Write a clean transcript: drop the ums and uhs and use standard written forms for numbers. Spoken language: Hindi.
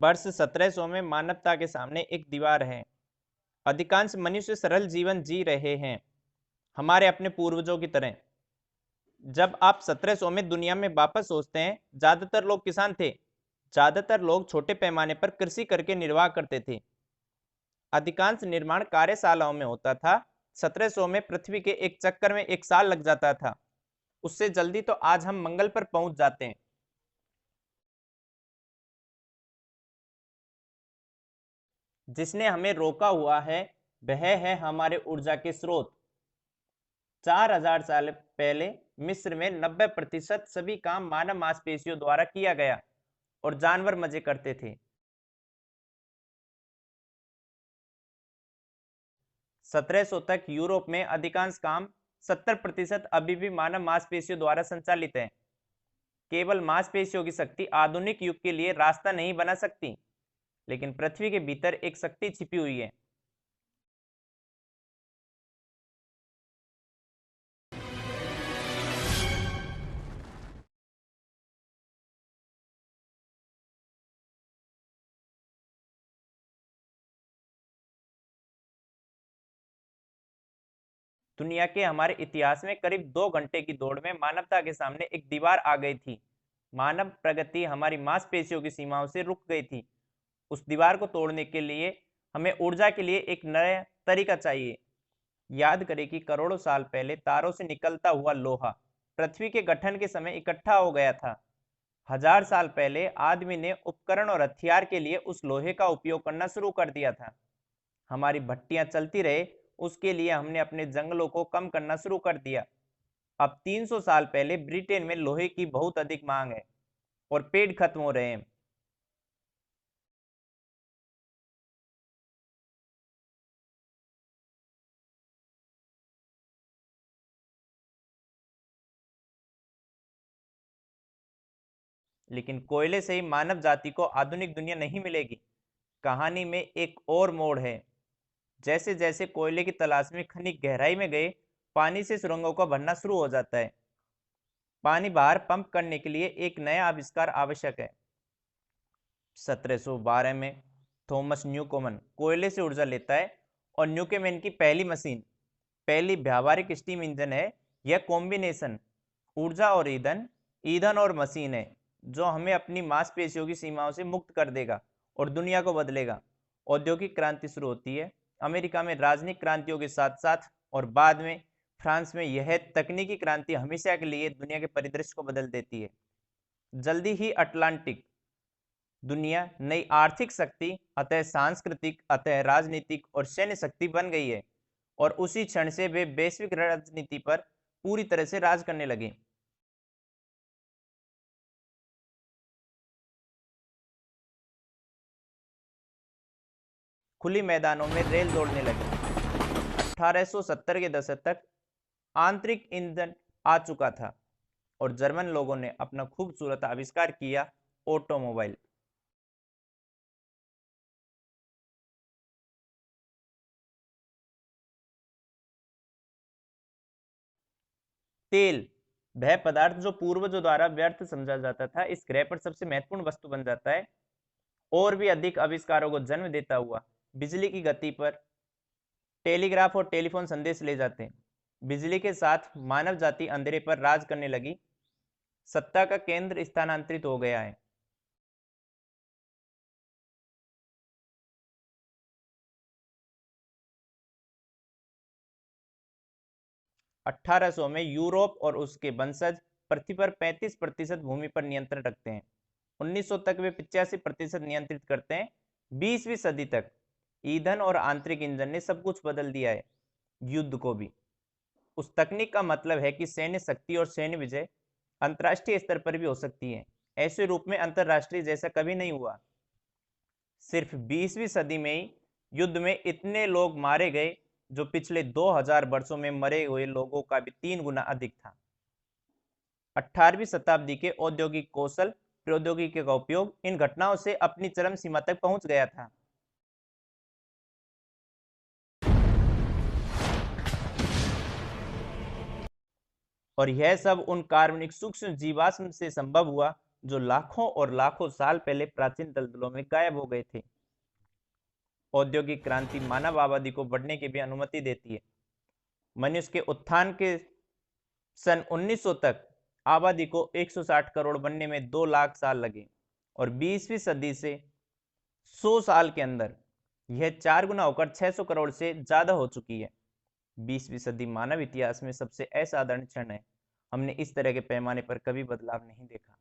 वर्ष 1700 में मानवता के सामने एक दीवार है। अधिकांश मनुष्य सरल जीवन जी रहे हैं, हमारे अपने पूर्वजों की तरह। जब आप 1700 में दुनिया में वापस सोचते हैं, ज्यादातर लोग किसान थे। ज्यादातर लोग छोटे पैमाने पर कृषि करके निर्वाह करते थे। अधिकांश निर्माण कार्यशालाओं में होता था। 1700 में पृथ्वी के एक चक्कर में एक साल लग जाता था। उससे जल्दी तो आज हम मंगल पर पहुंच जाते हैं। जिसने हमें रोका हुआ है वह है हमारे ऊर्जा के स्रोत। 4000 साल पहले मिस्र में 90% सभी काम मानव मांसपेशियों द्वारा किया गया और जानवर मजे करते थे। 1700 तक यूरोप में अधिकांश काम 70% अभी भी मानव मांसपेशियों द्वारा संचालित है। केवल मांसपेशियों की शक्ति आधुनिक युग के लिए रास्ता नहीं बना सकती, लेकिन पृथ्वी के भीतर एक शक्ति छिपी हुई है। दुनिया के हमारे इतिहास में करीब 2 घंटे की दौड़ में मानवता के सामने एक दीवार आ गई थी। मानव प्रगति हमारी मांसपेशियों की सीमाओं से रुक गई थी। उस दीवार को तोड़ने के लिए हमें ऊर्जा के लिए एक नया तरीका चाहिए। याद करें कि करोड़ों साल पहले तारों से निकलता हुआ लोहा पृथ्वी के गठन के समय इकट्ठा हो गया था। 1000 साल पहले आदमी ने उपकरण और हथियार के लिए उस लोहे का उपयोग करना शुरू कर दिया था। हमारी भट्टियां चलती रहे, उसके लिए हमने अपने जंगलों को कम करना शुरू कर दिया। अब 300 साल पहले ब्रिटेन में लोहे की बहुत अधिक मांग है और पेड़ खत्म हो रहे हैं। लेकिन कोयले से ही मानव जाति को आधुनिक दुनिया नहीं मिलेगी। कहानी में एक और मोड़ है। जैसे जैसे कोयले की तलाश में खनिक गहराई में गए, पानी से सुरंगों को भरना शुरू हो जाता है। पानी बाहर पंप करने के लिए एक नया आविष्कार आवश्यक है। 1712 में थॉमस न्यूकोमन कोयले से ऊर्जा लेता है और न्यूकोमन की पहली मशीन, पहली व्यावहारिक स्टीम इंजन है। यह कॉम्बिनेशन ऊर्जा और ईंधन, ईंधन और मशीन है जो हमें अपनी मांसपेशियों की सीमाओं से मुक्त कर देगा और दुनिया को बदलेगा। औद्योगिक क्रांति शुरू होती है अमेरिका में राजनीतिक क्रांतियों के साथ साथ, और बाद में फ्रांस में। यह तकनीकी क्रांति हमेशा के लिए दुनिया के परिदृश्य को बदल देती है। जल्दी ही अटलांटिक दुनिया नई आर्थिक शक्ति, अतः सांस्कृतिक, अतः राजनीतिक और सैन्य शक्ति बन गई है, और उसी क्षण से वे वैश्विक राजनीति पर पूरी तरह से राज करने लगे। खुली मैदानों में रेल दौड़ने लगी। 1870 के दशक तक आंतरिक ईंधन आ चुका था और जर्मन लोगों ने अपना खूबसूरत आविष्कार किया, ऑटोमोबाइल। तेल, वह पदार्थ जो पूर्वजों द्वारा व्यर्थ समझा जाता था, इस ग्रह पर सबसे महत्वपूर्ण वस्तु बन जाता है। और भी अधिक आविष्कारों को जन्म देता हुआ बिजली की गति पर टेलीग्राफ और टेलीफोन संदेश ले जाते हैं। बिजली के साथ मानव जाति अंधेरे पर राज करने लगी। सत्ता का केंद्र स्थानांतरित हो गया है। 1800 में यूरोप और उसके वंशज पृथ्वी पर 35% भूमि पर नियंत्रण रखते हैं। 1900 तक वे 85% नियंत्रित करते हैं। 20वीं सदी तक ईंधन और आंतरिक इंजन ने सब कुछ बदल दिया है, युद्ध को भी। उस तकनीक का मतलब है कि सैन्य शक्ति और सैन्य विजय अंतरराष्ट्रीय स्तर पर भी हो सकती है, ऐसे रूप में अंतरराष्ट्रीय जैसा कभी नहीं हुआ। सिर्फ 20वीं सदी में ही युद्ध में इतने लोग मारे गए जो पिछले 2000 वर्षों में मरे हुए लोगों का भी 3 गुना अधिक था। 18वीं शताब्दी के औद्योगिक कौशल प्रौद्योगिकी का उपयोग इन घटनाओं से अपनी चरम सीमा तक पहुंच गया था। और यह सब उन कार्बनिक सूक्ष्म जीवाश्म से संभव हुआ जो लाखों और लाखों साल पहले प्राचीन दलदलों में गायब हो गए थे। औद्योगिक क्रांति मानव आबादी को बढ़ने की भी अनुमति देती है। मनुष्य के उत्थान के सन 1900 तक आबादी को 160 करोड़ बनने में 2 लाख साल लगे और 20वीं सदी से 100 साल के अंदर यह 4 गुना होकर 600 करोड़ से ज्यादा हो चुकी है। 20वीं सदी मानव इतिहास में सबसे असाधारण क्षण है। हमने इस तरह के पैमाने पर कभी बदलाव नहीं देखा।